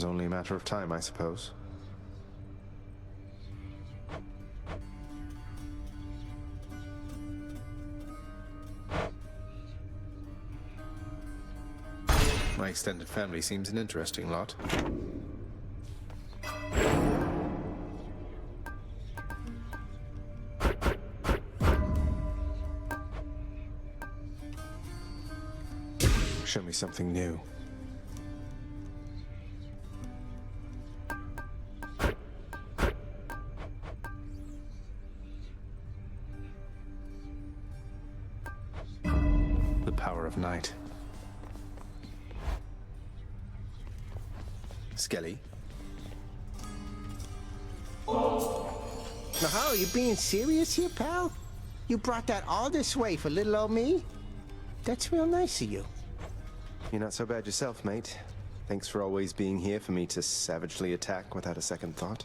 was only a matter of time, I suppose. My extended family seems an interesting lot. Show me something new. The power of night. Skelly? Now, you being serious here, pal? You brought that all this way for little old me? That's real nice of you. You're not so bad yourself, mate. Thanks for always being here for me to savagely attack without a second thought.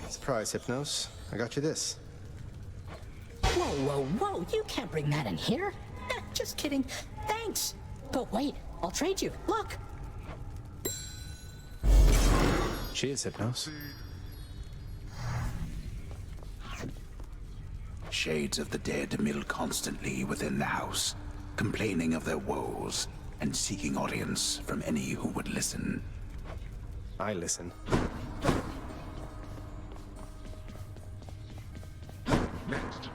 Surprise, Hypnos. I got you this. Whoa, whoa, whoa. You can't bring that in here. Just kidding. Thanks. But wait, I'll trade you. Look. Cheers, Hypnos. Shades of the dead mill constantly within the house, complaining of their woes and seeking audience from any who would listen. I listen. Next.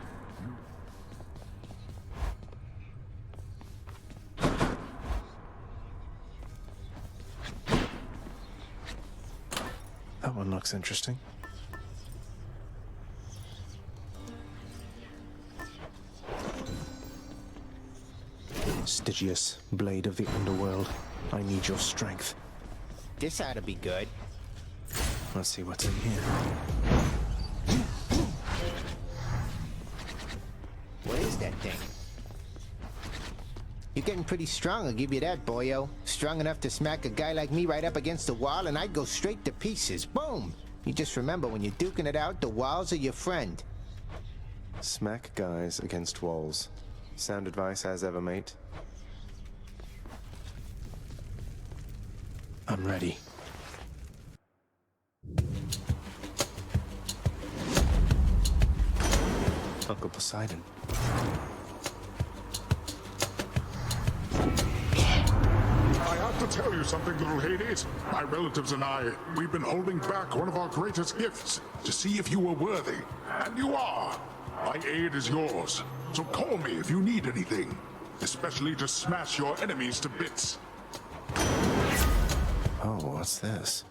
That one looks interesting. Stygius, blade of the underworld. I need your strength. This ought to be good. Let's see what's in here. What is that thing? You're getting pretty strong, I'll give you that, boyo. Strong enough to smack a guy like me right up against the wall and I'd go straight to pieces. Boom! You just remember, when you're duking it out, the walls are your friend. Smack guys against walls. Sound advice as ever, mate. I'm ready. Uncle Poseidon. I have to tell you something, little Hades. My relatives and I, we've been holding back one of our greatest gifts to see if you were worthy. And you are. My aid is yours. So call me if you need anything. Especially to smash your enemies to bits. Oh, what's this?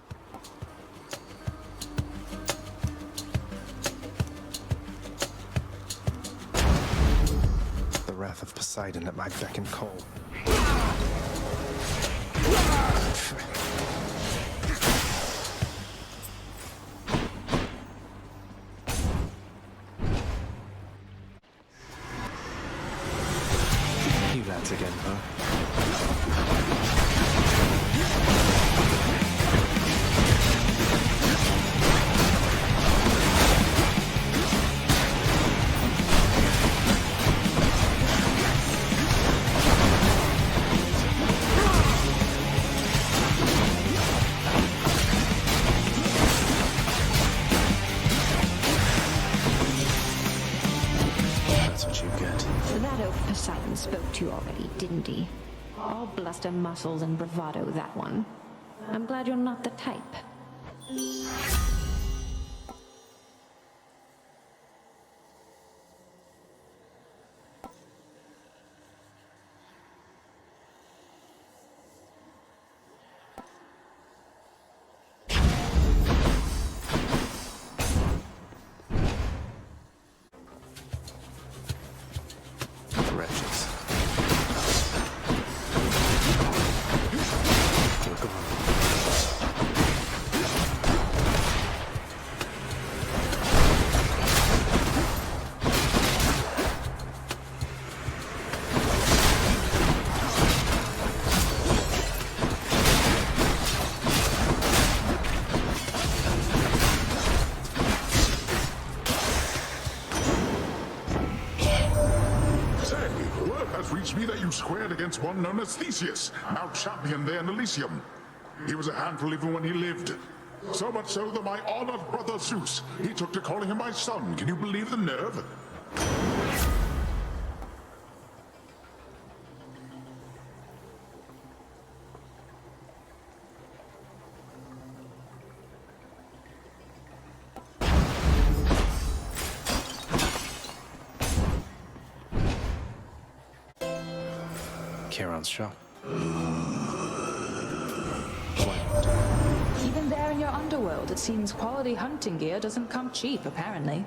The wrath of Poseidon at my beck and call. You lads again, huh? That's what you get. That oaf Poseidon spoke to you already, didn't he? All bluster, muscles, and bravado, that one. I'm glad you're not the type. Wretches. Look fared against one known as Theseus, now champion there in Elysium. He was a handful even when he lived. So much so that my honored brother Zeus, he took to calling him my son. Can you believe the nerve? Charon's shop. Even there in your underworld, it seems quality hunting gear doesn't come cheap, apparently.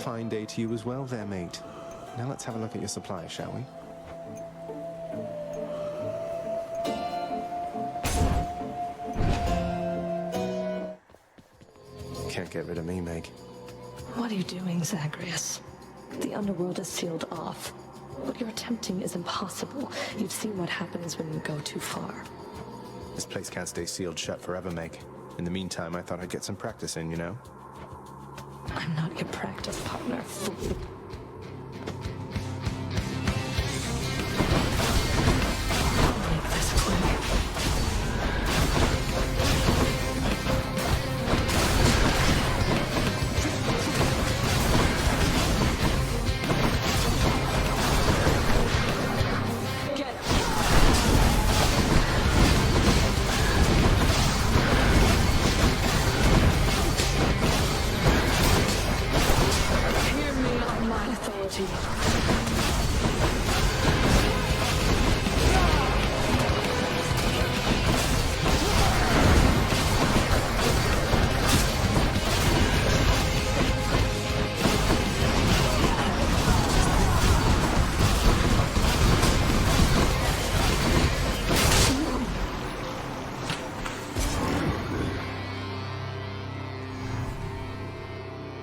Fine day to you as well there, mate. Now let's have a look at your supply, shall we? Can't get rid of me, Meg. What are you doing, Zagreus? The underworld is sealed off. What you're attempting is impossible. You've seen what happens when you go too far. This place can't stay sealed shut forever, Meg. In the meantime, I thought I'd get some practice in, you know? I'm not your practice partner, fool. I'll make this quick.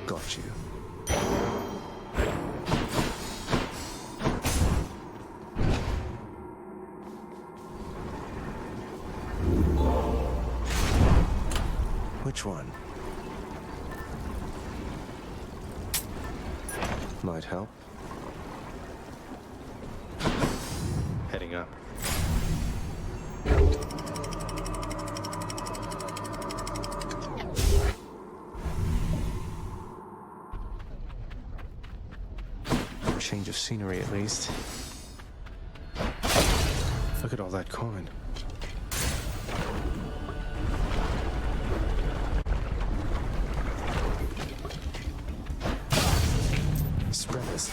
Got you. Which one? Might help. Heading up. Change of scenery, at least. Look at all that coin. Spreaders.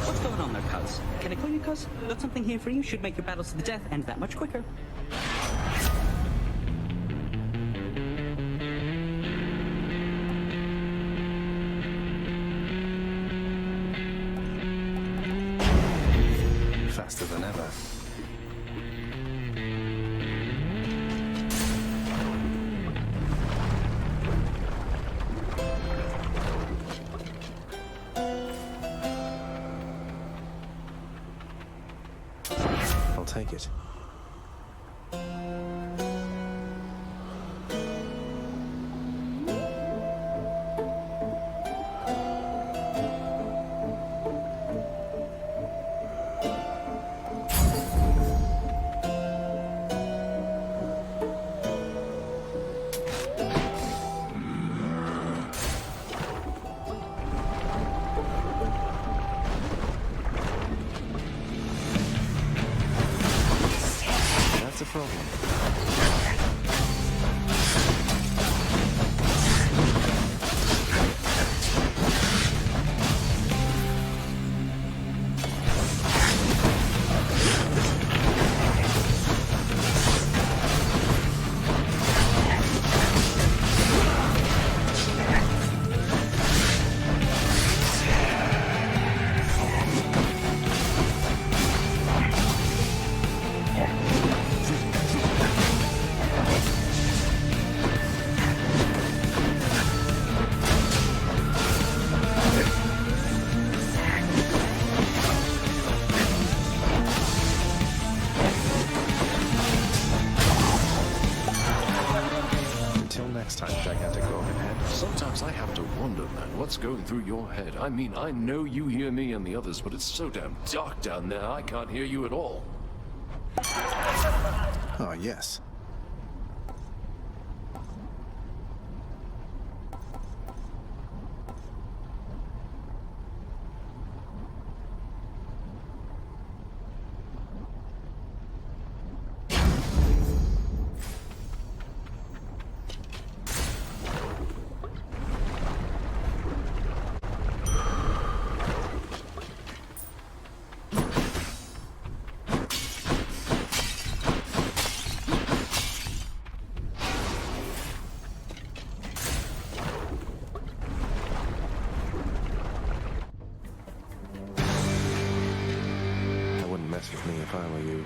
What's going on there, cuz? Can I call you cuz? Got something here for you. Should make your battles to the death end that much quicker. Faster than ever. it. That's a problem. Until next time, gigantic organ head. Sometimes I have to wonder, man, what's going through your head? I mean, I know you hear me and the others, but it's so damn dark down there, I can't hear you at all. Oh, yes. Mess with me if I were you.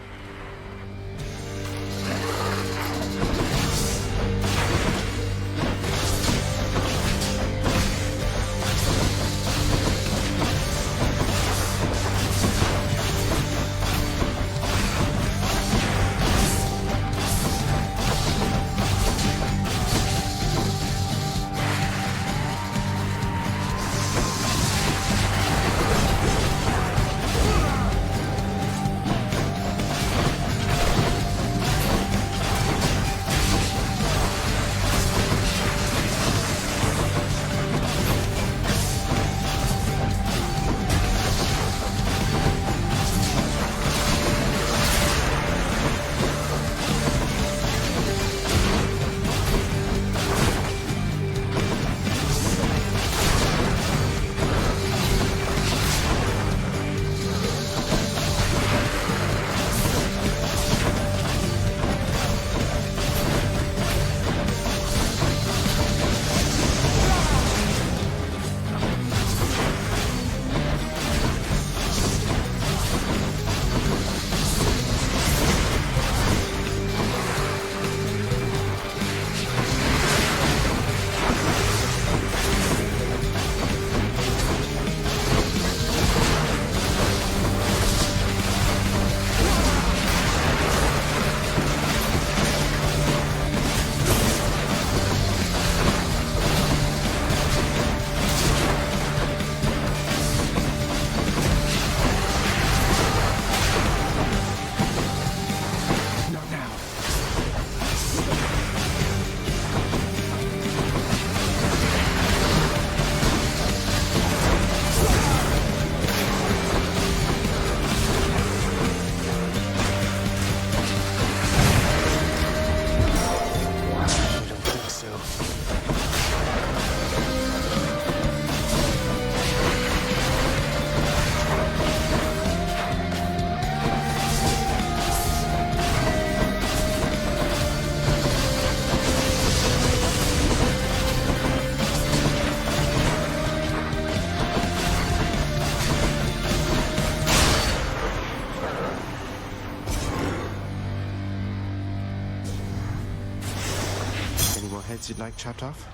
Heads you'd like chopped off?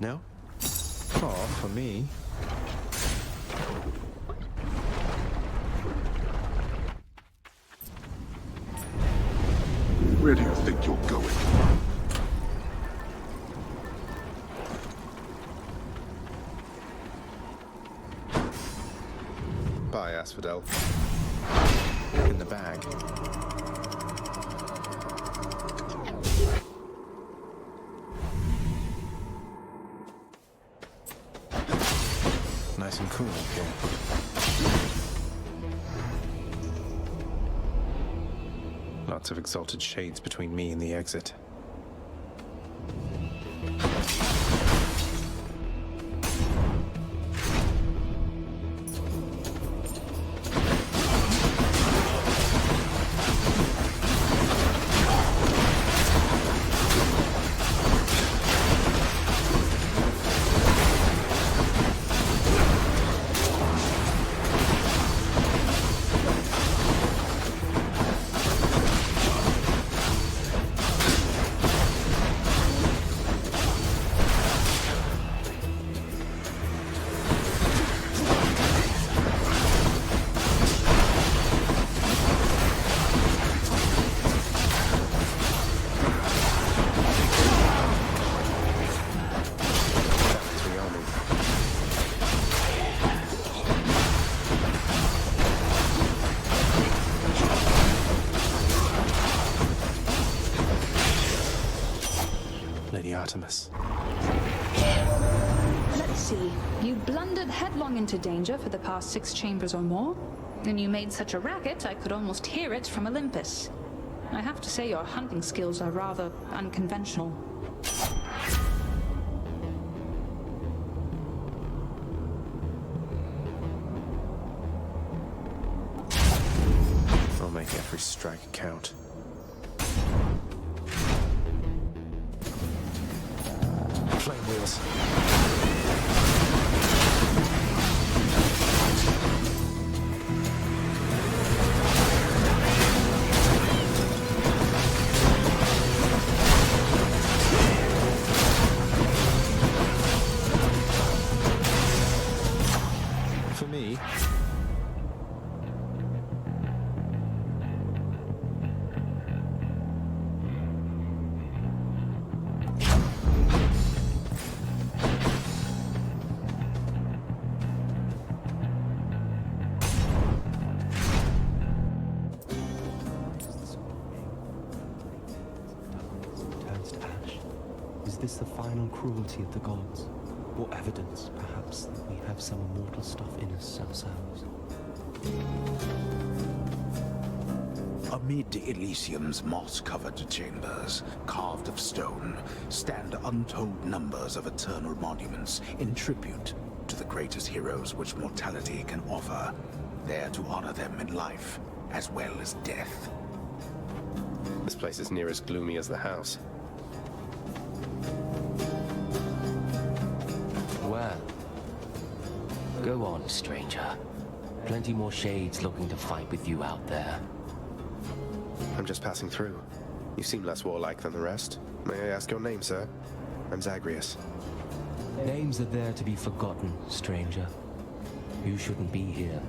No? Oh, for me. Where do you think you're going? Bye, Asphodel. In the bag. Nice and cool up here. Lots of exalted shades between me and the exit. Artemis. Let's see. You blundered headlong into danger for the past 6 chambers or more, and you made such a racket I could almost hear it from Olympus. I have to say your hunting skills are rather unconventional. I'll make every strike count. Flame wheels. For me. Is this the final cruelty of the gods? Or evidence, perhaps, that we have some immortal stuff in us ourselves? Amid Elysium's moss-covered chambers, carved of stone, stand untold numbers of eternal monuments in tribute to the greatest heroes which mortality can offer, there to honor them in life, as well as death. This place is near as gloomy as the house. Well, go on, stranger. Plenty more shades looking to fight with you out there. I'm just passing through. You seem less warlike than the rest. May I ask your name, sir? I'm Zagreus. Names are there to be forgotten, stranger. You shouldn't be here.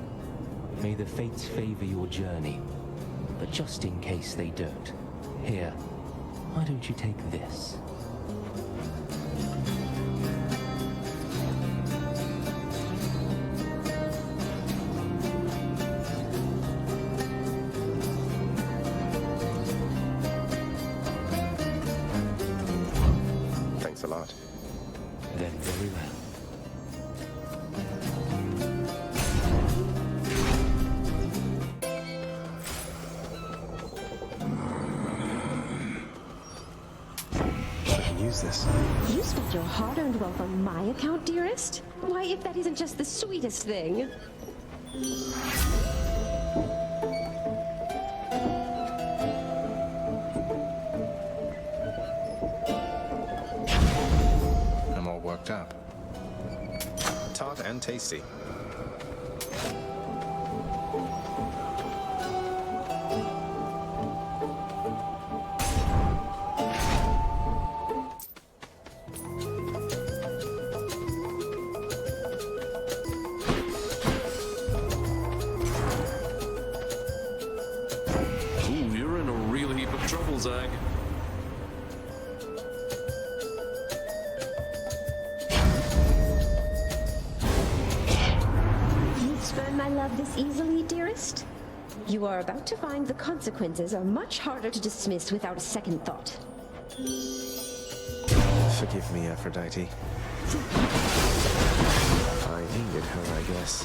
May the fates favor your journey. But just in case they don't, here, why don't you take this? Thanks a lot. Then very well. Use this. You spent your hard-earned wealth on my account, dearest? Why, if that isn't just the sweetest thing. I'm all worked up. Tart and tasty. careful, Zag. You'd spurn my love this easily, dearest? You are about to find the consequences are much harder to dismiss without a second thought. Forgive me, Aphrodite. I needed her, I guess.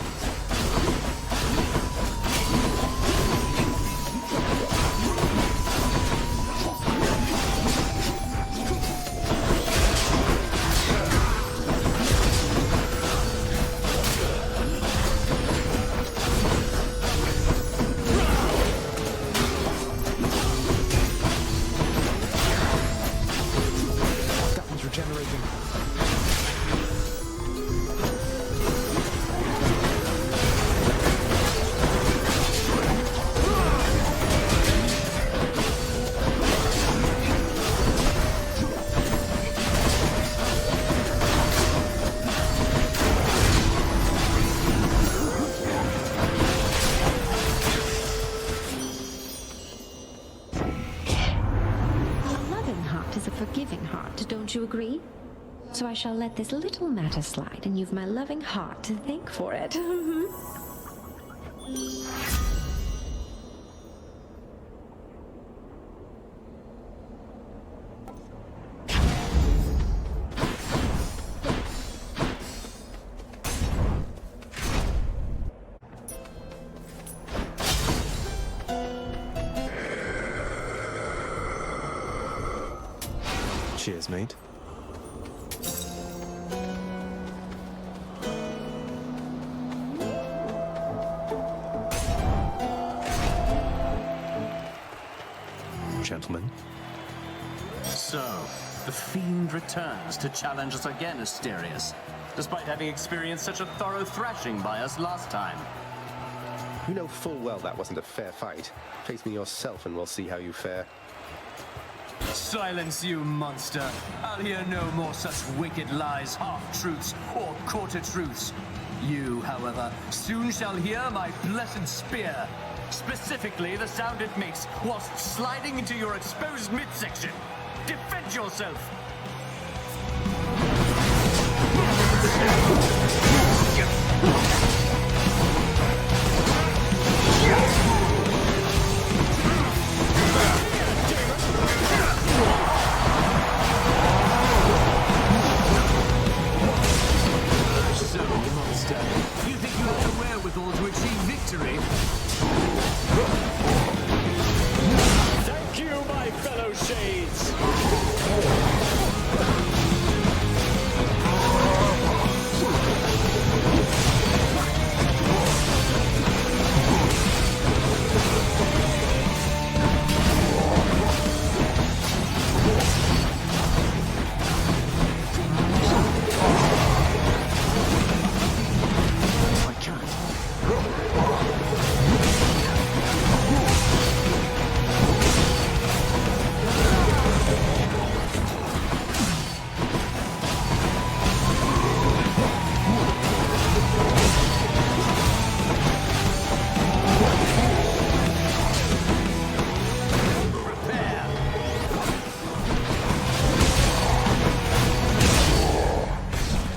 Don't you agree? So I shall let this little matter slide, and you've my loving heart to thank for it. Cheers, mate. Gentlemen. So, the Fiend returns to challenge us again, Asterius, despite having experienced such a thorough thrashing by us last time. You know full well that wasn't a fair fight. Face me yourself and we'll see how you fare. Silence, you monster. I'll hear no more such wicked lies, half-truths, or quarter-truths. You, however, soon shall hear my blessed spear. Specifically, the sound it makes whilst sliding into your exposed midsection. Defend yourself! So, monster, you think you have the wherewithal to achieve victory? Thank you, my fellow shades!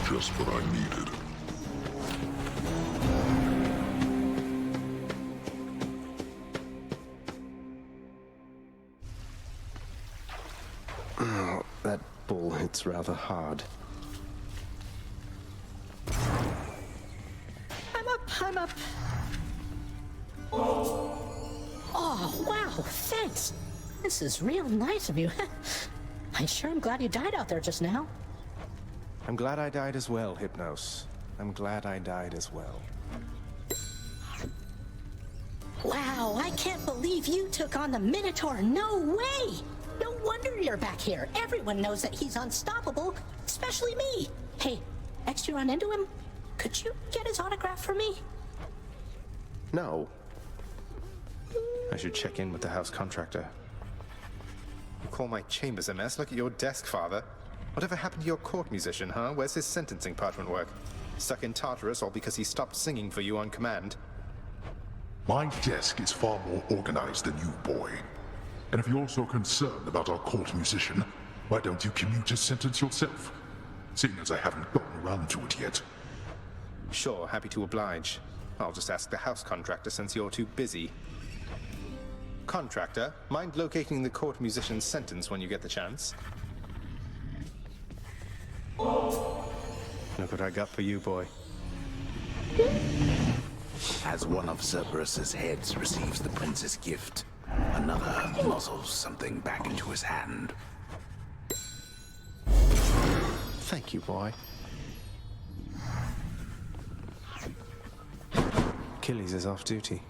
Just what I needed. Oh, that ball hits rather hard. I'm up. Oh, wow, thanks. This is real nice of you. I sure am glad you died out there just now. I'm glad I died as well, Hypnos. I'm glad I died as well. Wow, I can't believe you took on the Minotaur. No way! No wonder you're back here. Everyone knows that he's unstoppable, especially me. Hey, next you run into him, could you get his autograph for me? No. I should check in with the house contractor. You call my chambers a mess? Look at your desk, Father. Whatever happened to your court musician, huh? Where's his sentencing parchment work? Stuck in Tartarus all because he stopped singing for you on command? My desk is far more organized than you, boy. And if you're so concerned about our court musician, why don't you commute his sentence yourself? Seeing as I haven't gotten around to it yet. Sure, happy to oblige. I'll just ask the house contractor since you're too busy. Contractor, mind locating the court musician's sentence when you get the chance? Look what I got for you, boy. As one of Cerberus's heads receives the prince's gift, another muzzles something back into his hand. Thank you, boy. Achilles is off duty.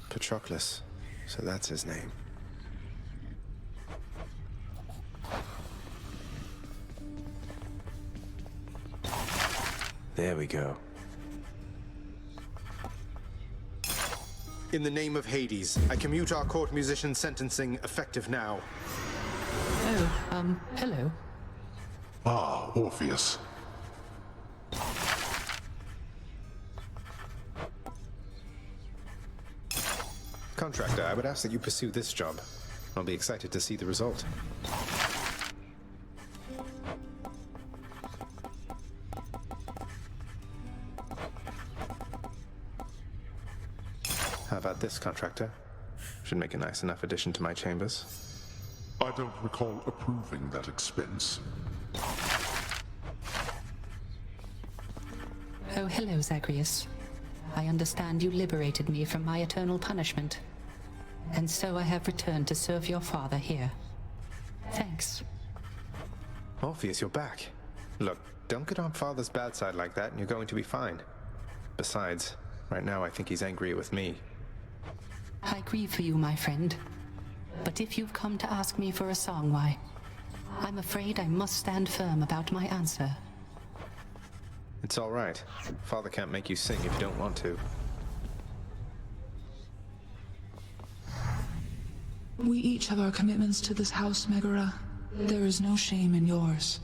Patroclus, so that's his name. There we go. In the name of Hades, I commute our court musician's sentencing effective now. Oh, hello. Ah, Orpheus. Contractor, I would ask that you pursue this job. I'll be excited to see the result. How about this, contractor? Should make a nice enough addition to my chambers. I don't recall approving that expense. Oh, hello, Zagreus. I understand you liberated me from my eternal punishment. And so I have returned to serve your father here. Thanks. Orpheus, you're back. Look, don't get on Father's bad side like that and you're going to be fine. Besides, right now I think he's angry with me. I grieve for you, my friend. But if you've come to ask me for a song, why, I'm afraid I must stand firm about my answer. It's all right. Father can't make you sing if you don't want to. We each have our commitments to this house, Megara. There is no shame in yours.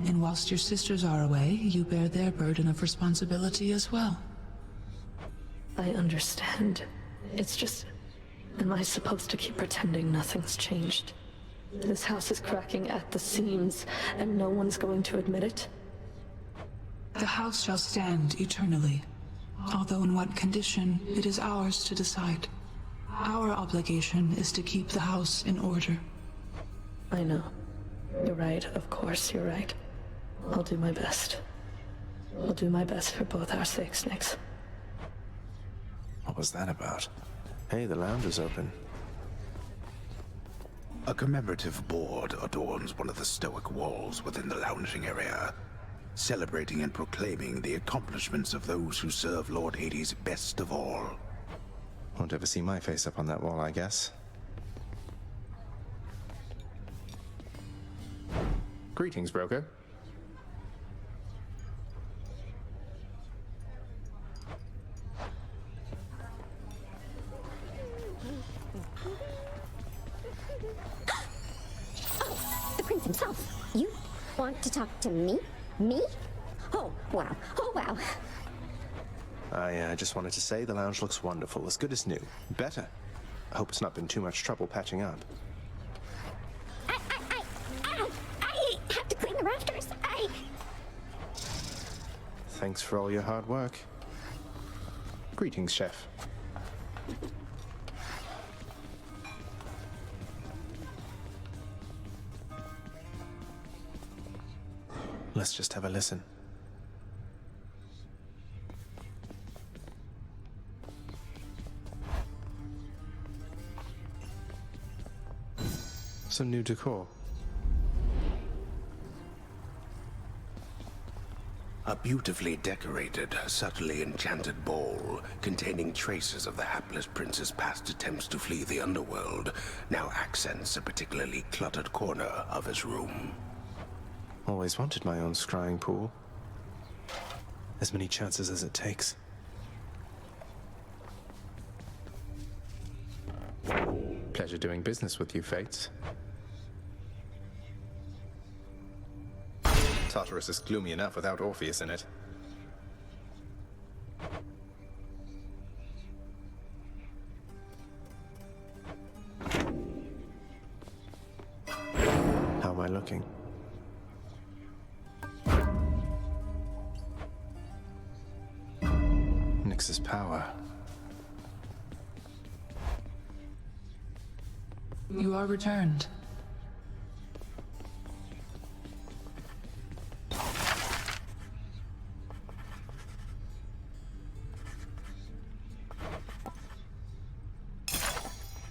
And whilst your sisters are away, you bear their burden of responsibility as well. I understand. It's just... am I supposed to keep pretending nothing's changed? This house is cracking at the seams, and no one's going to admit it? The house shall stand eternally. Although in what condition, it is ours to decide. Our obligation is to keep the house in order. I know. You're right, of course you're right. I'll do my best. I'll do my best for both our sakes, Nix. What was that about? Hey, the lounge is open. A commemorative board adorns one of the stoic walls within the lounging area, celebrating and proclaiming the accomplishments of those who serve Lord Hades best of all. Won't ever see my face up on that wall, I guess. Greetings, broker. The prince himself. You want to talk to me? Me? Oh, wow. Oh, wow. I just wanted to say the lounge looks wonderful, as good as new. Better. I hope it's not been too much trouble patching up. I have to clean the rafters. Thanks for all your hard work. Greetings, chef. Let's just have a listen. Some new decor. A beautifully decorated, subtly enchanted ball containing traces of the hapless prince's past attempts to flee the underworld now accents a particularly cluttered corner of his room. Always wanted my own scrying pool. As many chances as it takes. Pleasure doing business with you, Fates. Tartarus is gloomy enough without Orpheus in it. I looking? Nyx's power. You are returned.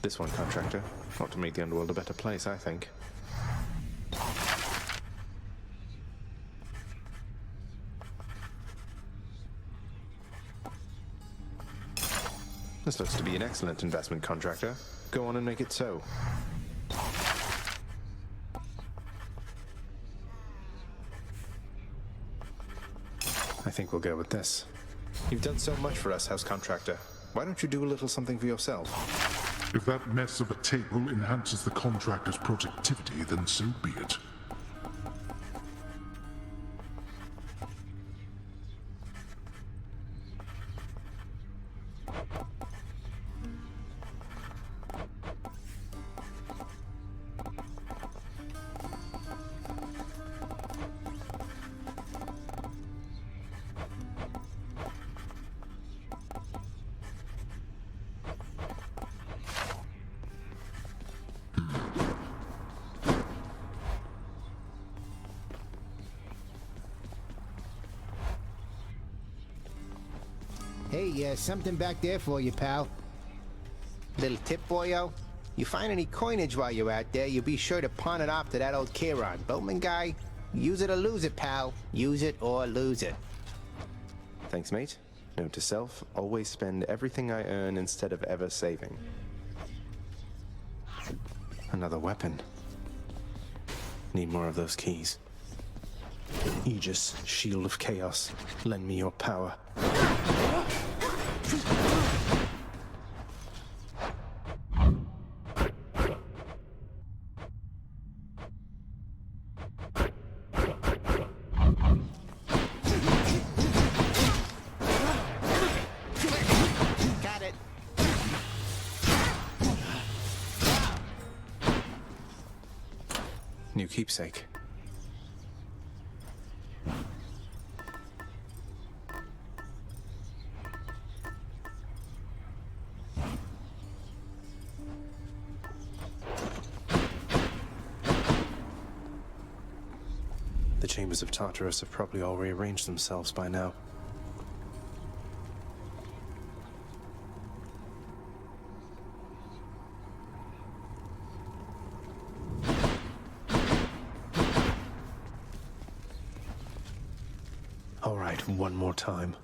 This one, contractor. Ought to make the underworld a better place, I think. This looks to be an excellent investment, contractor. Go on and make it so. I think we'll go with this. You've done so much for us, House Contractor. Why don't you do a little something for yourself? If that mess of a table enhances the contractor's productivity, then so be it. Hey, something back there for you, pal. Little tip, boyo. You find any coinage while you're out there, you be sure to pawn it off to that old Chiron boatman guy. Use it or lose it, pal. Use it or lose it. Thanks, mate. Note to self, always spend everything I earn instead of ever saving. Another weapon. Need more of those keys. Aegis, Shield of Chaos. Lend me your power. Got it. New keepsake. The chambers of Tartarus have probably all rearranged themselves by now. All right, one more time.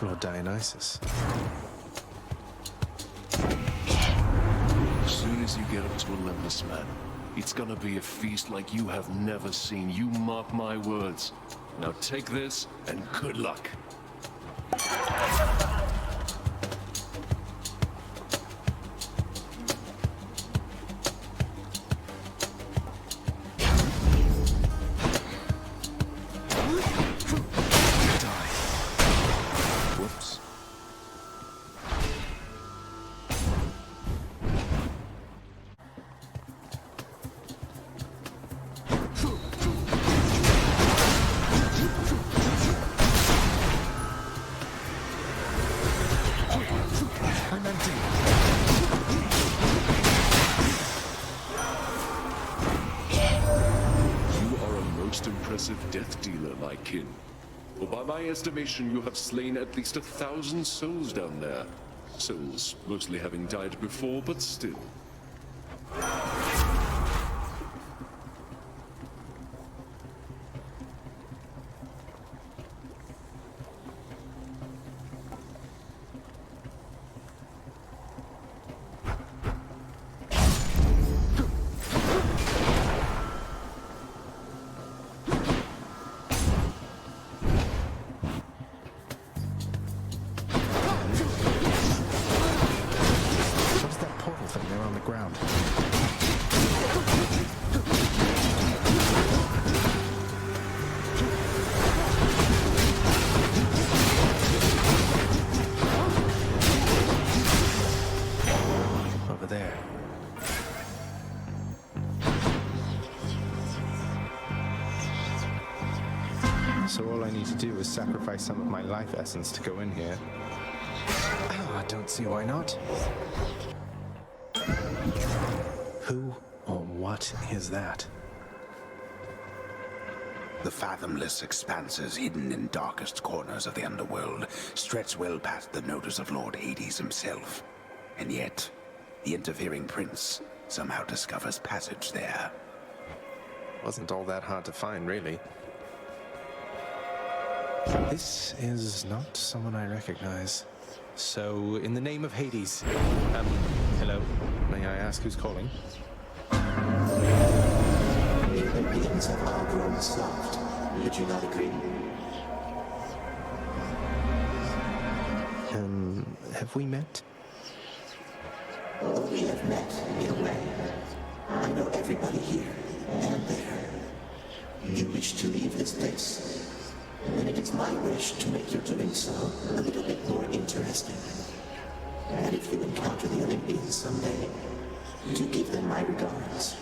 Lord Dionysus. As soon as you get up to Olympus, man, it's gonna be a feast like you have never seen. You mark my words. Now take this, and good luck. Whoops. I'm empty. You are a most impressive death dealer, my kin. For by my estimation, you have slain at least 1,000 souls down there. Souls mostly having died before, but still. What's that portal thing there on the ground? do is sacrifice some of my life essence to go in here. I don't see why not. Who or what is that? The fathomless expanses hidden in darkest corners of the underworld stretch well past the notice of Lord Hades himself. And yet, the interfering prince somehow discovers passage there. Wasn't all that hard to find, really. This is not someone I recognize. So, in the name of Hades, hello, may I ask who's calling? The beings have all grown soft. Would you not agree? Have we met? Oh, we have met, in a way. I know everybody here and there. You wish to leave this place, and it is my wish to make your doing so a little bit more interesting. And if you encounter the Olympians someday, do give them my regards.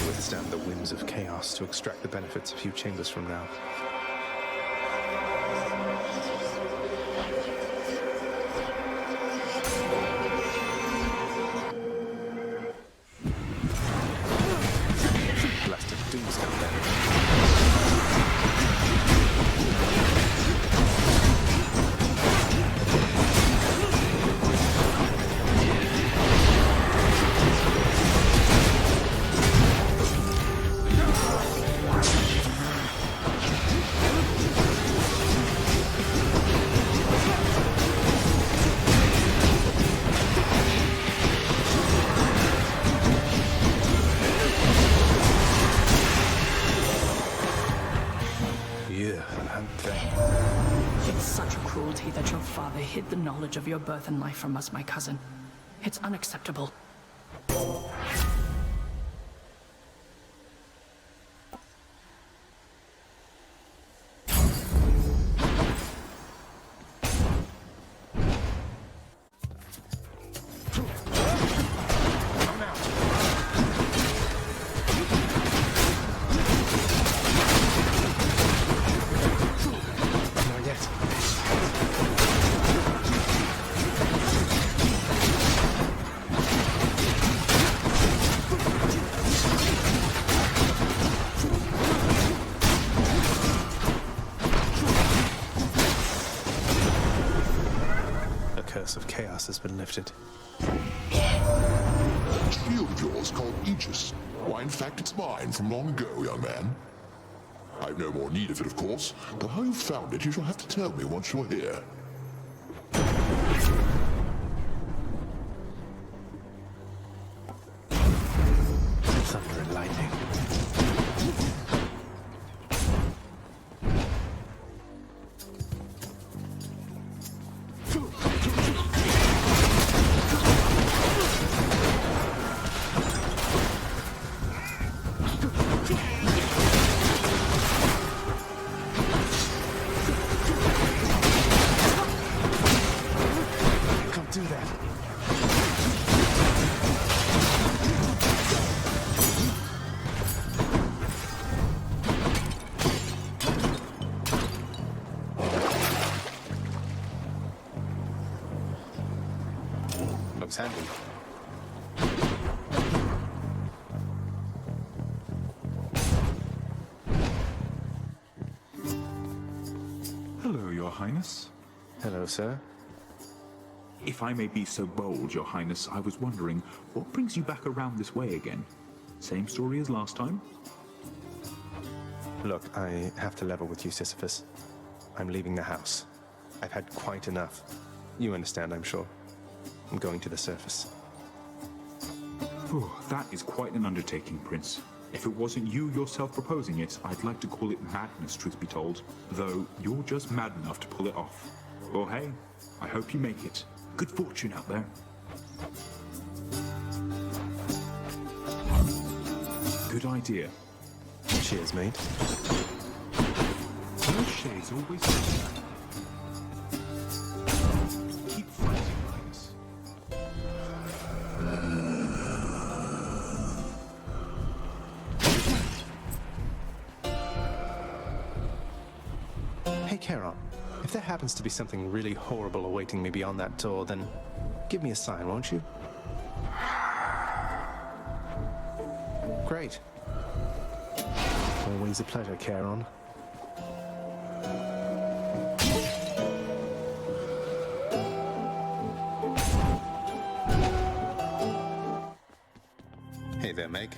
Withstand the whims of chaos to extract the benefits a few chambers from now. Blasted doomsday then. It's such a cruelty that your father hid the knowledge of your birth and life from us, my cousin. It's unacceptable. Of chaos has been lifted. That shield of yours called Aegis. Why, in fact, it's mine from long ago, young man. I've no more need of it, of course, but how you found it you shall have to tell me once you're here. Thunder and lightning. Handy. Hello, Your Highness. Hello, sir. If I may be so bold, Your Highness, I was wondering, what brings you back around this way again? Same story as last time? Look, I have to level with you, Sisyphus. I'm leaving the house. I've had quite enough. You understand, I'm sure. I'm going to the surface. Oh, that is quite an undertaking, Prince. If it wasn't you yourself proposing it, I'd like to call it madness, truth be told. Though, you're just mad enough to pull it off. Well, hey, I hope you make it. Good fortune out there. Good idea. Cheers, mate. Those shades always say that. Keep fighting, Highness. Hey, Charon. If there happens to be something really horrible awaiting me beyond that door, then give me a sign, won't you? Great. Always a pleasure, Charon. Hey there, Meg.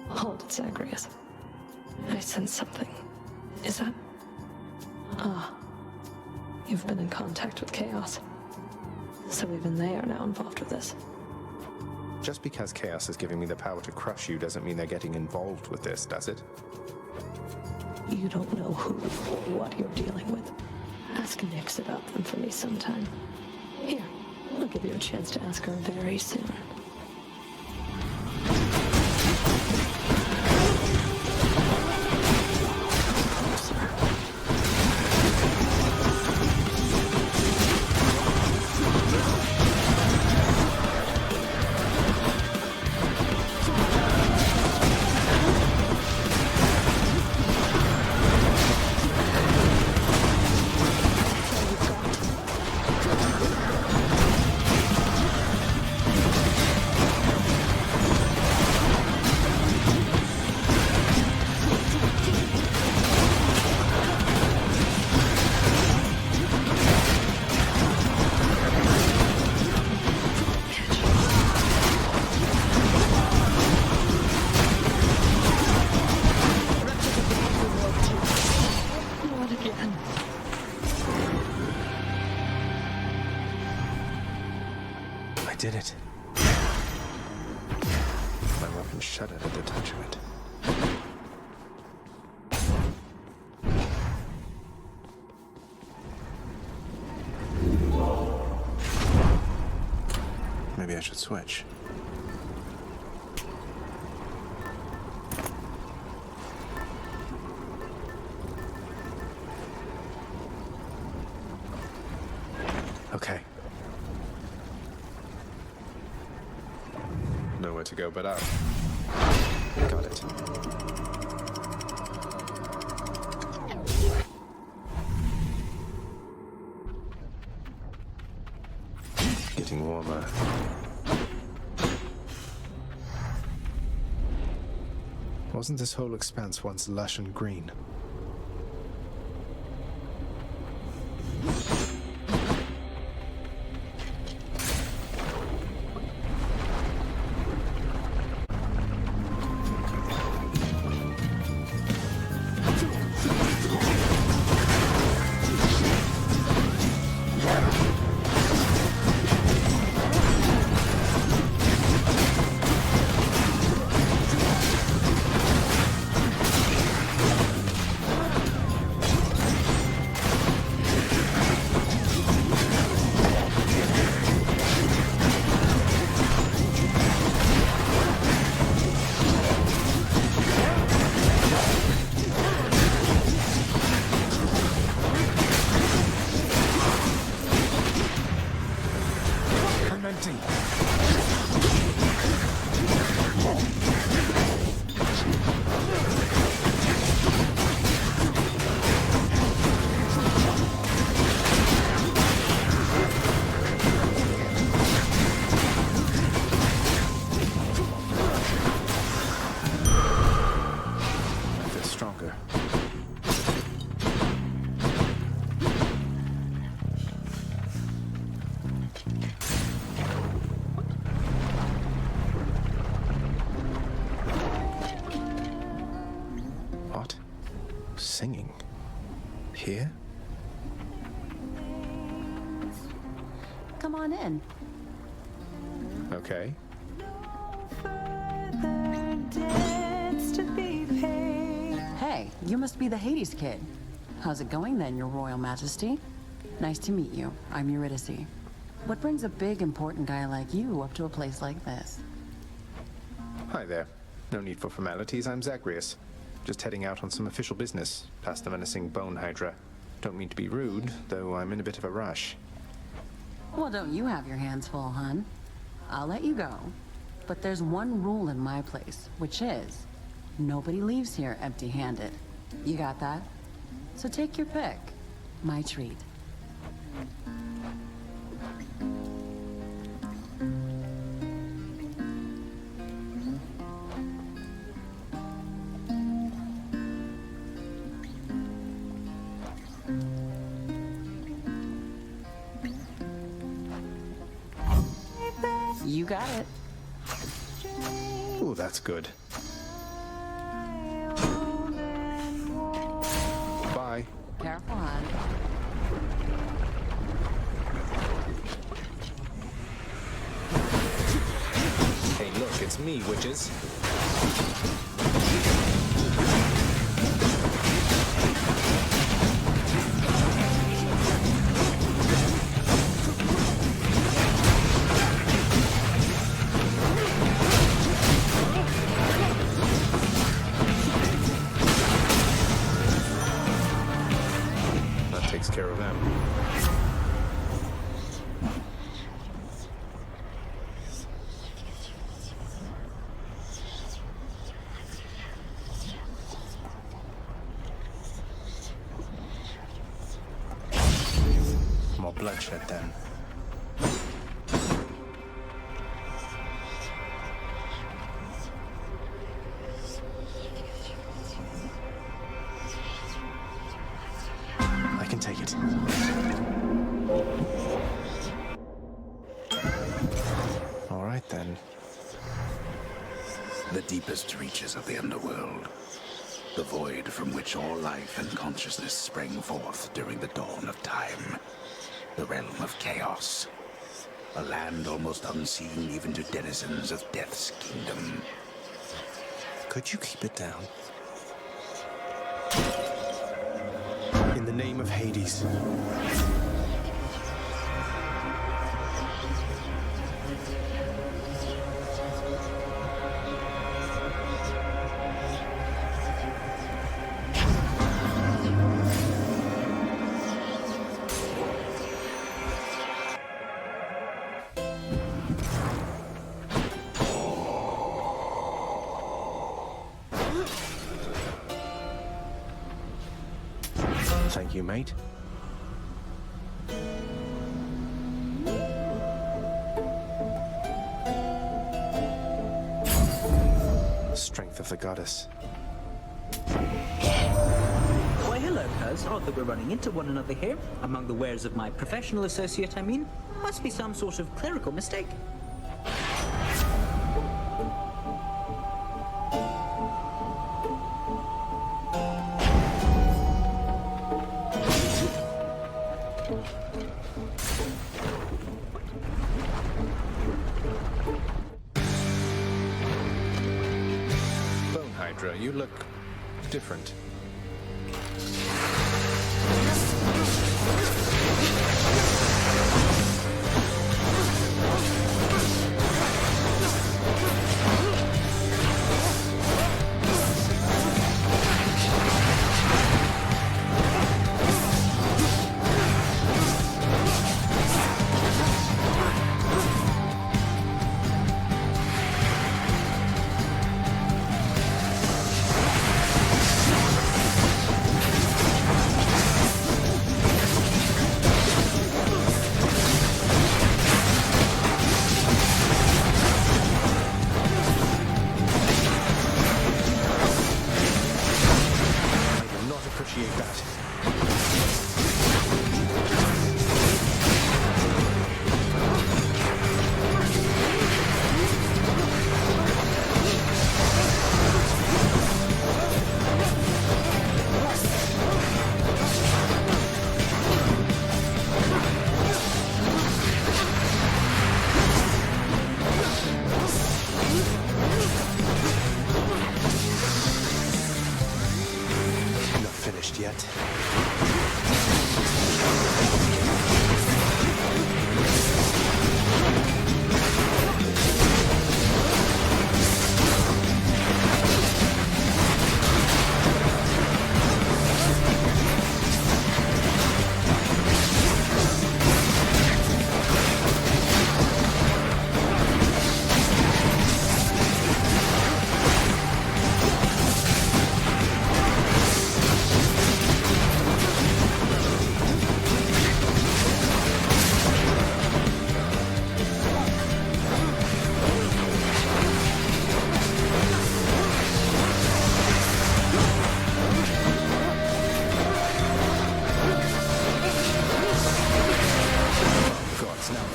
Hold it, Zagreus. I sense something. Is that... Ah. You've been in contact with Chaos. So even they are now involved with this. Just because Chaos is giving me the power to crush you doesn't mean they're getting involved with this, does it? You don't know who or what you're dealing with. Ask Nyx about them for me sometime. Here, I'll give you a chance to ask her very soon. I did it. My weapon shuddered at the touch of it. Maybe I should switch. Okay. Nowhere to go but up. Got it. Getting warmer. Wasn't this whole expanse once lush and green? Singing? Here? Come on in. Okay. No further you must be the Hades kid. How's it going then, your royal majesty? Nice to meet you. I'm Eurydice. What brings a big, important guy like you up to a place like this? Hi there. No need for formalities, I'm Zagreus. Just heading out on some official business, past the menacing bone hydra. Don't mean to be rude, though I'm in a bit of a rush. Well, don't you have your hands full, hun? I'll let you go. But there's one rule in my place, which is, nobody leaves here empty-handed. You got that? So take your pick. My treat. You got it. Ooh, that's good. Bye. Careful, hon. Hey, look, it's me, witches. Care of them. More bloodshed then. I can take it. All right, then. The deepest reaches of the underworld. The void from which all life and consciousness sprang forth during the dawn of time. The realm of chaos. A land almost unseen even to denizens of Death's kingdom. Could you keep it down? In the name of Hades. Thank you, mate. Strength of the goddess. Why, hello, cuz. Odd that we're running into one another here. Among the wares of my professional associate, I mean. Must be some sort of clerical mistake. You look different.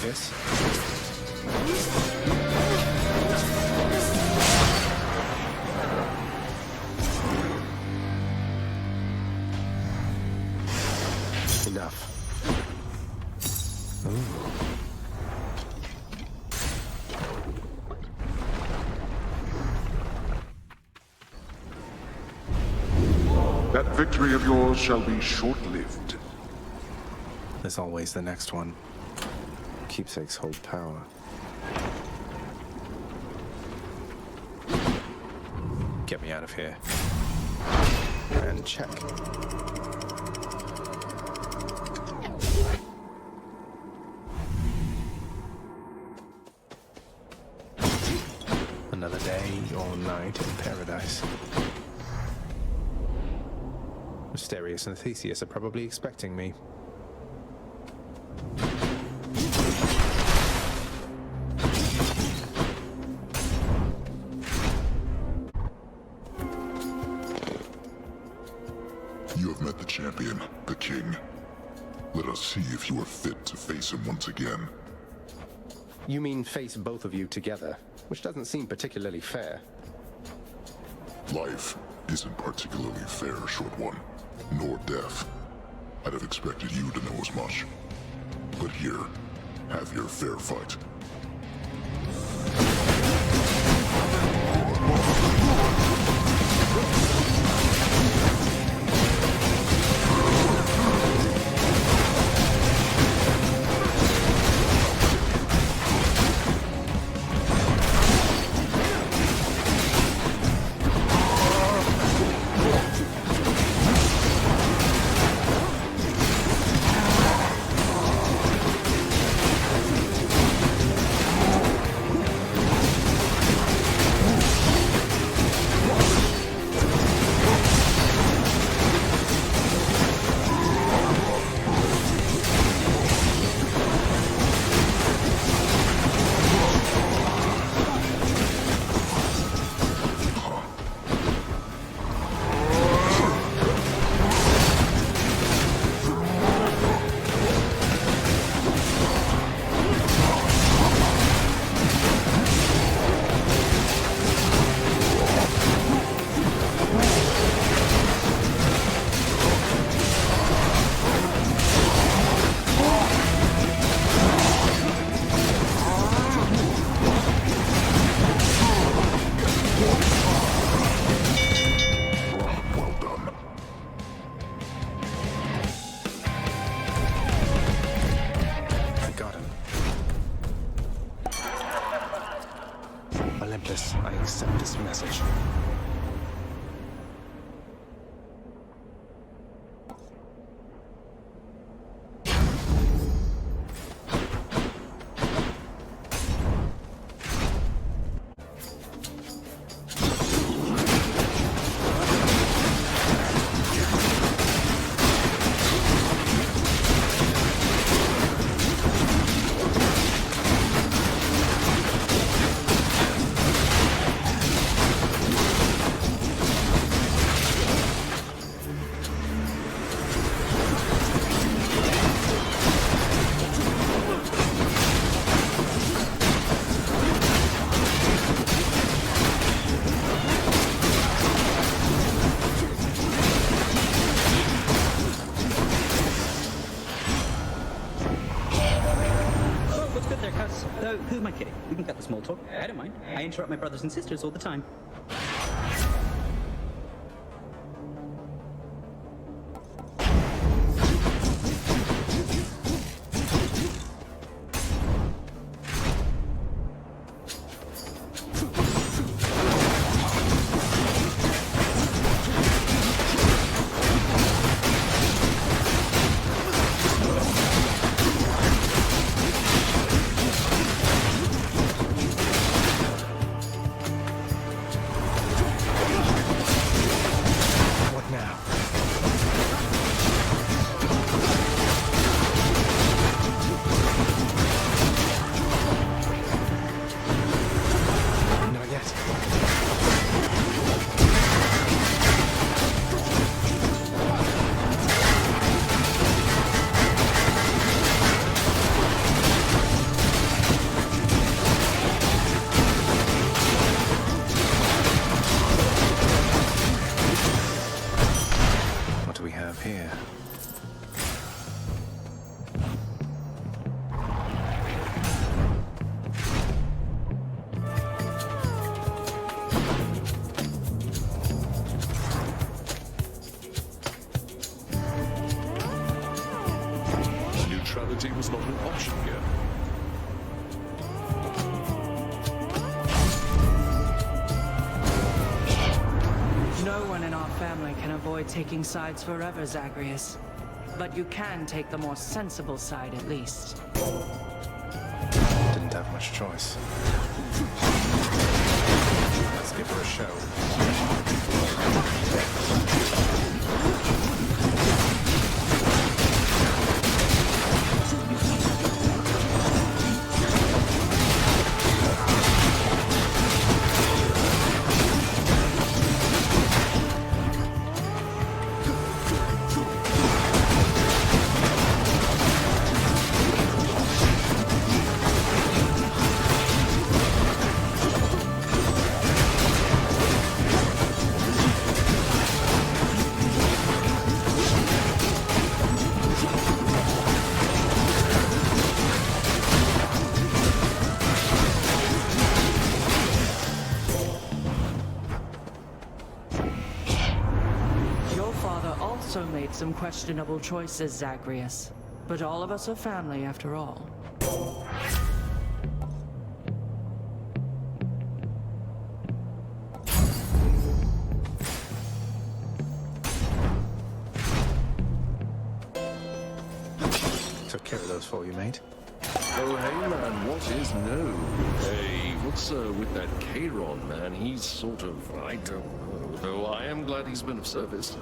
Asterius. Enough. Ooh. That victory of yours shall be short-lived. There's always the next one. Keepsakes hold power. Get me out of here. And check. Another day or night in paradise. Asterius and Theseus are probably expecting me. You have met the champion, the king. Let us see if you are fit to face him once again. You mean face both of you together, which doesn't seem particularly fair. Life isn't particularly fair, short one, nor death. I'd have expected you to know as much. But here, have your fair fight. I accept this message. Who am I kidding? We can cut the small talk. I don't mind. I interrupt my brothers and sisters all the time. was not an option here. No one in our family can avoid taking sides forever, Zagreus. But you can take the more sensible side at least. Didn't have much choice. Let's give her a show. Some questionable choices, Zagreus. But all of us are family after all. Took care of those for you, mate. Oh, hey, man, what is no? Hey, what's with that Charon, man? He's sort of, I don't know. Though I am glad he's been of service.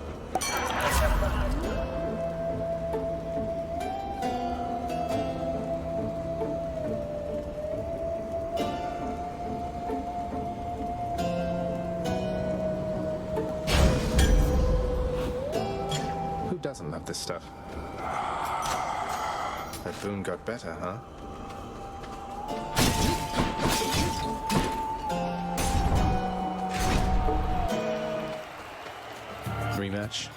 Who doesn't love this stuff? That boon got better, huh? Rematch?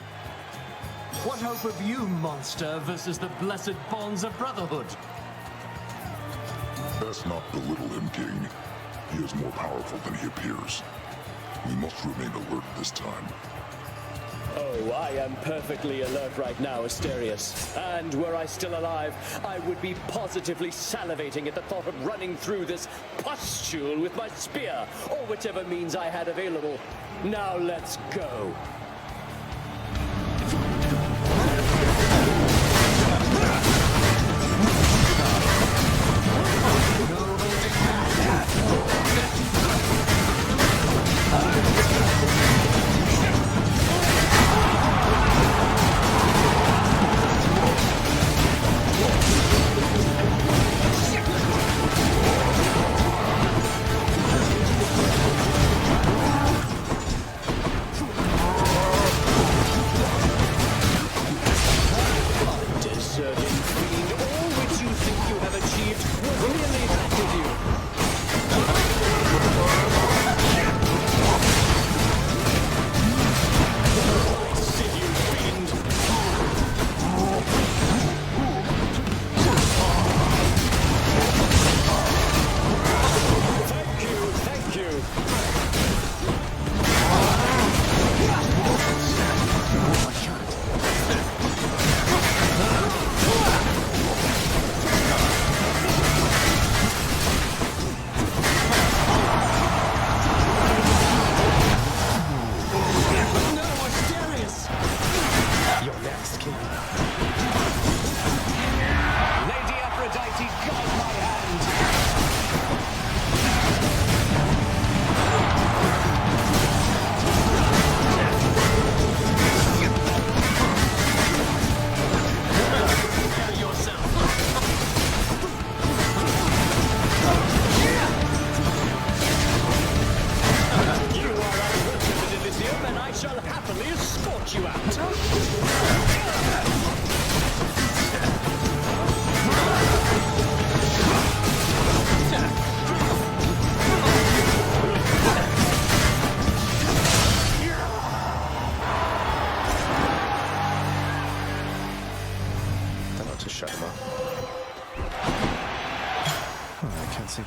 What hope have you, monster, versus the blessed bonds of brotherhood? Best not belittle him, King. He is more powerful than he appears. We must remain alert this time. Oh, I am perfectly alert right now, Asterius. And were I still alive, I would be positively salivating at the thought of running through this pustule with my spear, or whichever means I had available. Now let's go.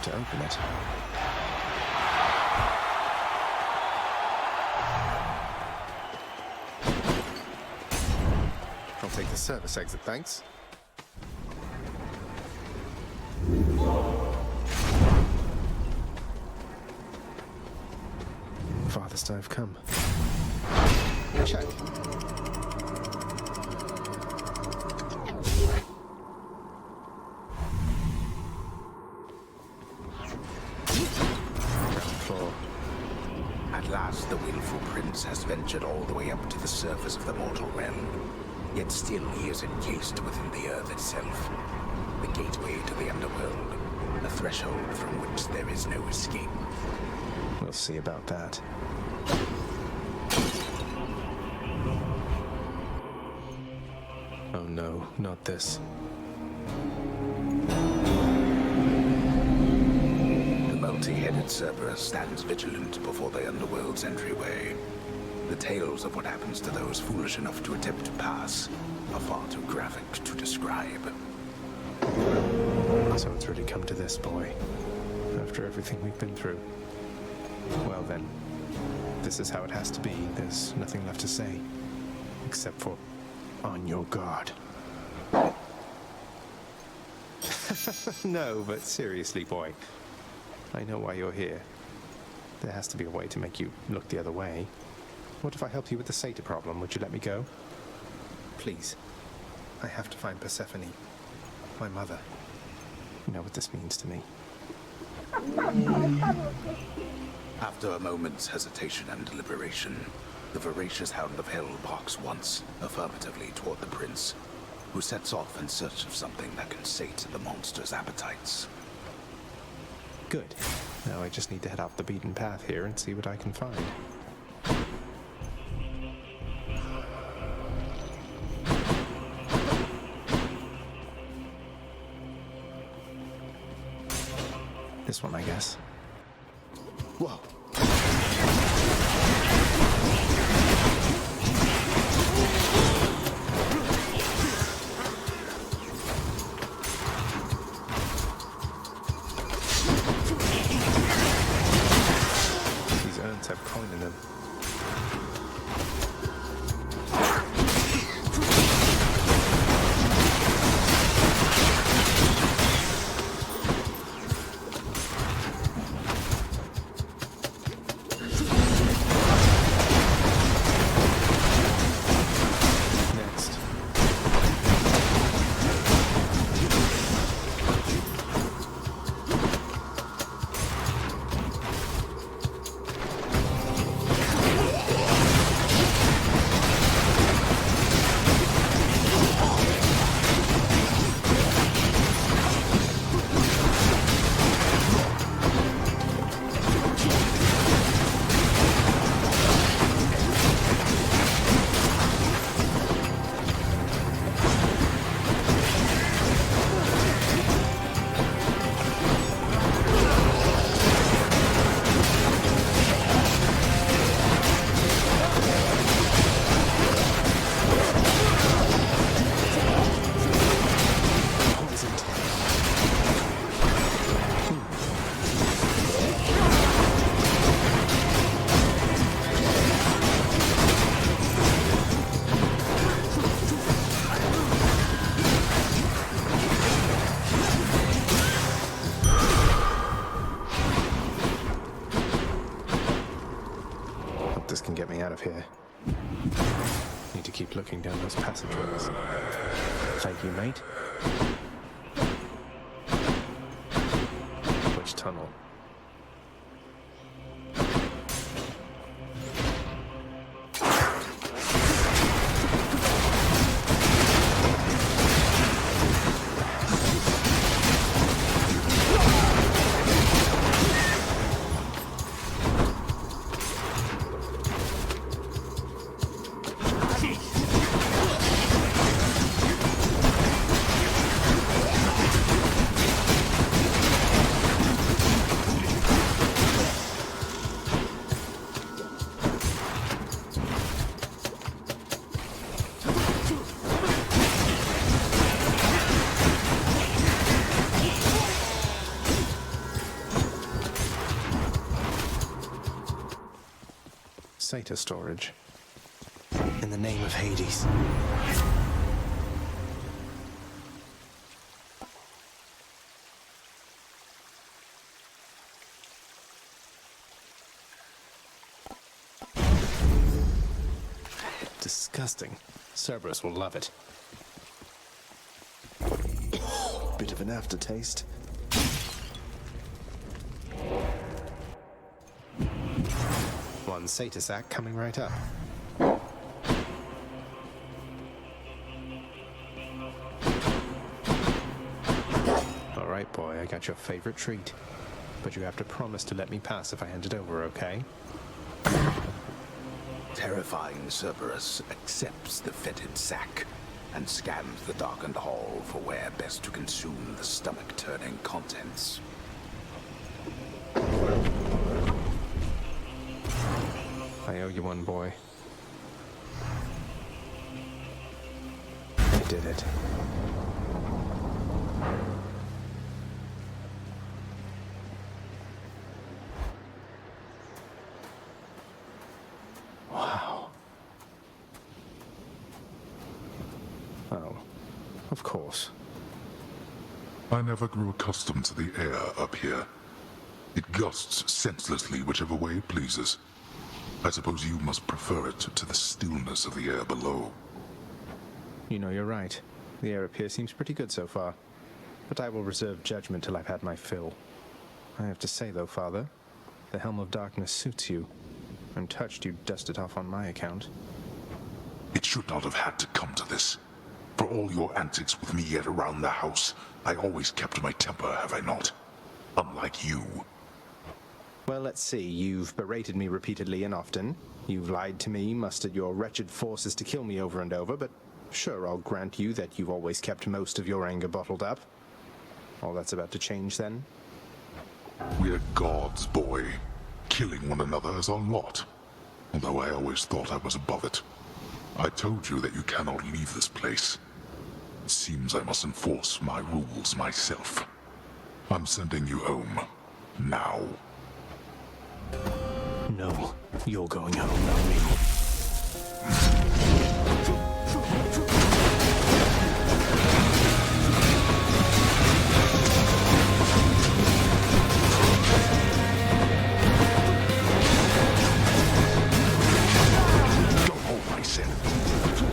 To open it. I'll take the service exit, thanks. farthest I've come. Check. Ground floor. At last, the willful prince has ventured all the way up to the surface of the mortal realm. Yet still he is encased within the earth itself. The gateway to the underworld. A threshold from which there is no escape. We'll see about that. Oh no, not this. The multi-headed Cerberus stands vigilant before the underworld's entryway. The tales of what happens to those foolish enough to attempt to pass are far too graphic to describe. So it's really come to this, boy. After everything we've been through. Well then, this is how it has to be. There's nothing left to say. Except for, on your guard. No, but seriously, boy. I know why you're here. There has to be a way to make you look the other way. What if I help you with the Satyr problem? Would you let me go? Please. I have to find Persephone. My mother. You know what this means to me. After a moment's hesitation and deliberation, the voracious hound of hell barks once, affirmatively toward the prince, who sets off in search of something that can sate the monster's appetites. Good. Now I just need to head off the beaten path here and see what I can find. This one, I guess. Whoa. These urns have coin in them. Out of here. Need to keep looking down those passageways. Thank you, mate. Which tunnel? Satyr storage. In the name of Hades. disgusting. Cerberus will love it. Bit of an aftertaste. One satyr sack coming right up. All right, boy, I got your favorite treat. But you have to promise to let me pass if I hand it over, okay? Terrifying Cerberus accepts the fetid sack and scans the darkened hall for where best to consume the stomach-turning contents. I owe you one, boy. I did it. Wow. Oh, of course. I never grew accustomed to the air up here. It gusts senselessly whichever way it pleases. I suppose you must prefer it to the stillness of the air below. You know, you're right. The air up here seems pretty good so far. But I will reserve judgment till I've had my fill. I have to say, though, Father, the Helm of Darkness suits you. I'm touched you dust it off on my account. It should not have had to come to this. For all your antics with me yet around the house, I always kept my temper, have I not? Unlike you. Well, let's see. You've berated me repeatedly and often. You've lied to me, mustered your wretched forces to kill me over and over, but sure, I'll grant you that you've always kept most of your anger bottled up. All that's about to change, then? We're gods, boy. Killing one another is our lot. Although I always thought I was above it. I told you that you cannot leave this place. It seems I must enforce my rules myself. I'm sending you home. Now. No, you're going home, not me.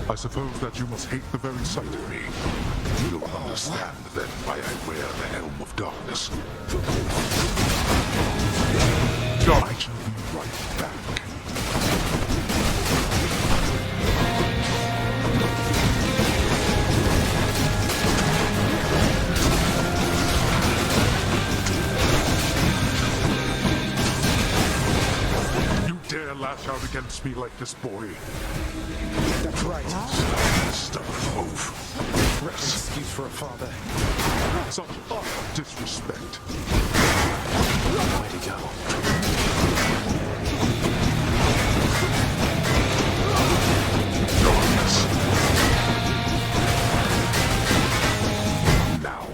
I suppose that you must hate the very sight of me. You'll understand then why I wear the Helm of Darkness. I shall be right back. You dare lash out against me like this, boy? That's right. Stubborn oaf. Excuse for a father. Such utter disrespect. Way to go. Now.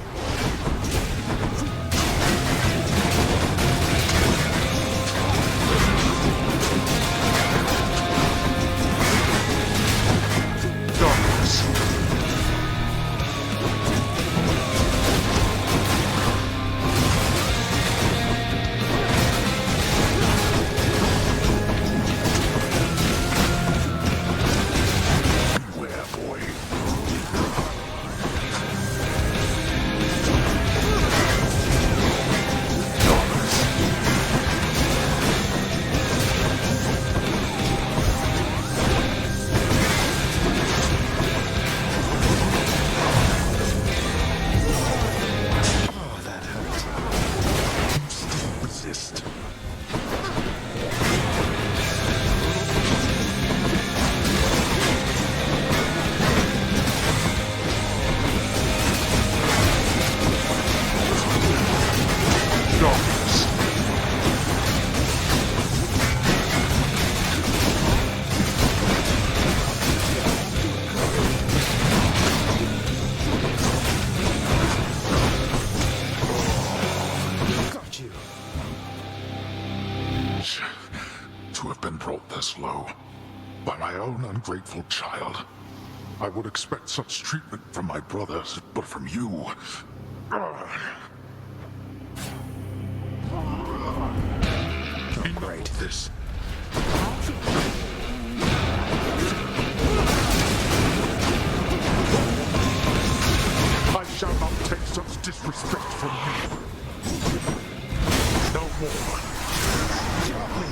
To have been brought this low by my own ungrateful child. I would expect such treatment from my brothers, but from you... Enough of this. No more. Drop me.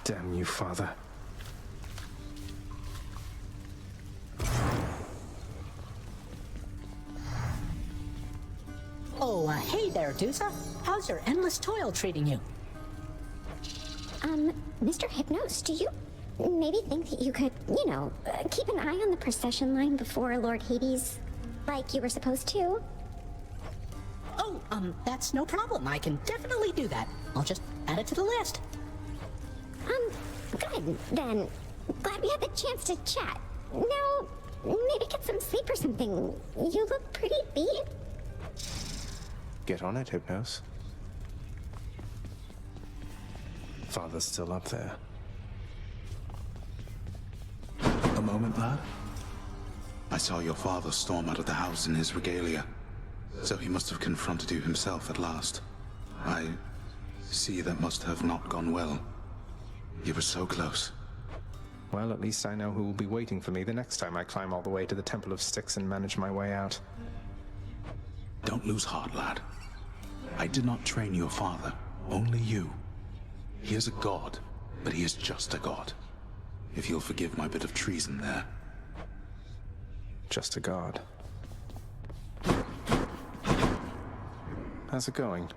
Damn you, Father. Oh, hey there, Dusa. How's your endless toil treating you? Mr. Hypnos, do you maybe think that you could, keep an eye on the procession line before Lord Hades, like you were supposed to? Oh, that's no problem. I can definitely do that. I'll just add it to the list. Good, then. Glad we had the chance to chat. Now, maybe get some sleep or something. You look pretty beat. Get on it, Hypnos. Father's still up there. A moment, lad. I saw your father storm out of the house in his regalia. So he must have confronted you himself at last. I see that must have not gone well. You were so close. Well, at least I know who will be waiting for me the next time I climb all the way to the Temple of Styx and manage my way out. Don't lose heart, lad. I did not train your father, only you. He is a god, but he is just a god. If you'll forgive my bit of treason there. Just a god. How's it going?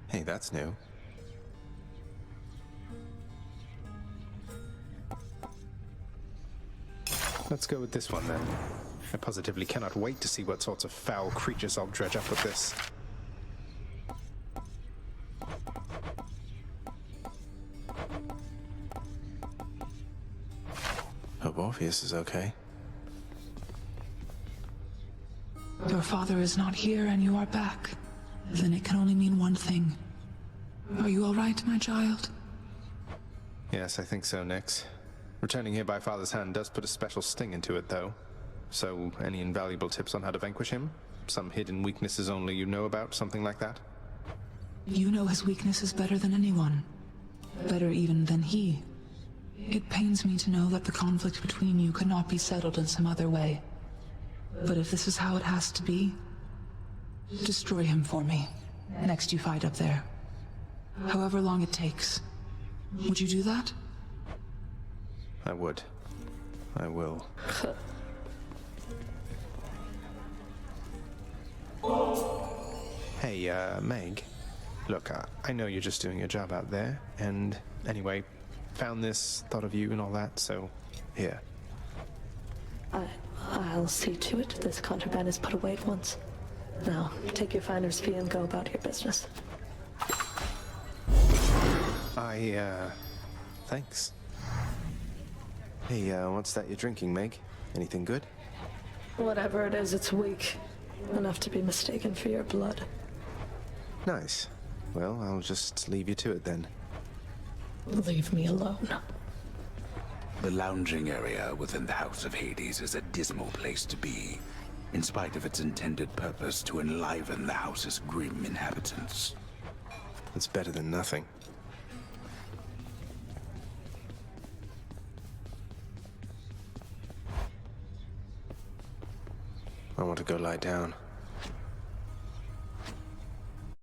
Hey, that's new. Let's go with this one then. I positively cannot wait to see what sorts of foul creatures I'll dredge up with this. Hope Orpheus is okay. Your father is not here and you are back. Then it can only mean one thing. Are you all right, my child? Yes, I think so, Nyx. Returning here by Father's hand does put a special sting into it, though. So, any invaluable tips on how to vanquish him? Some hidden weaknesses only you know about, something like that? You know his weaknesses better than anyone. Better even than he. It pains me to know that the conflict between you could not be settled in some other way. But if this is how it has to be, destroy him for me. Next you fight up there. However long it takes. Would you do that? I would. I will. Hey, Meg. Look, I know you're just doing your job out there, and anyway, found this, thought of you and all that, so here. I'll see to it this contraband is put away at once. Now, take your finder's fee and go about your business. Thanks. Hey, what's that you're drinking, Meg? Anything good? Whatever it is, it's weak. Enough to be mistaken for your blood. Nice. Well, I'll just leave you to it then. Leave me alone. The lounging area within the House of Hades is a dismal place to be, in spite of its intended purpose to enliven the house's grim inhabitants. It's better than nothing. I want to go lie down.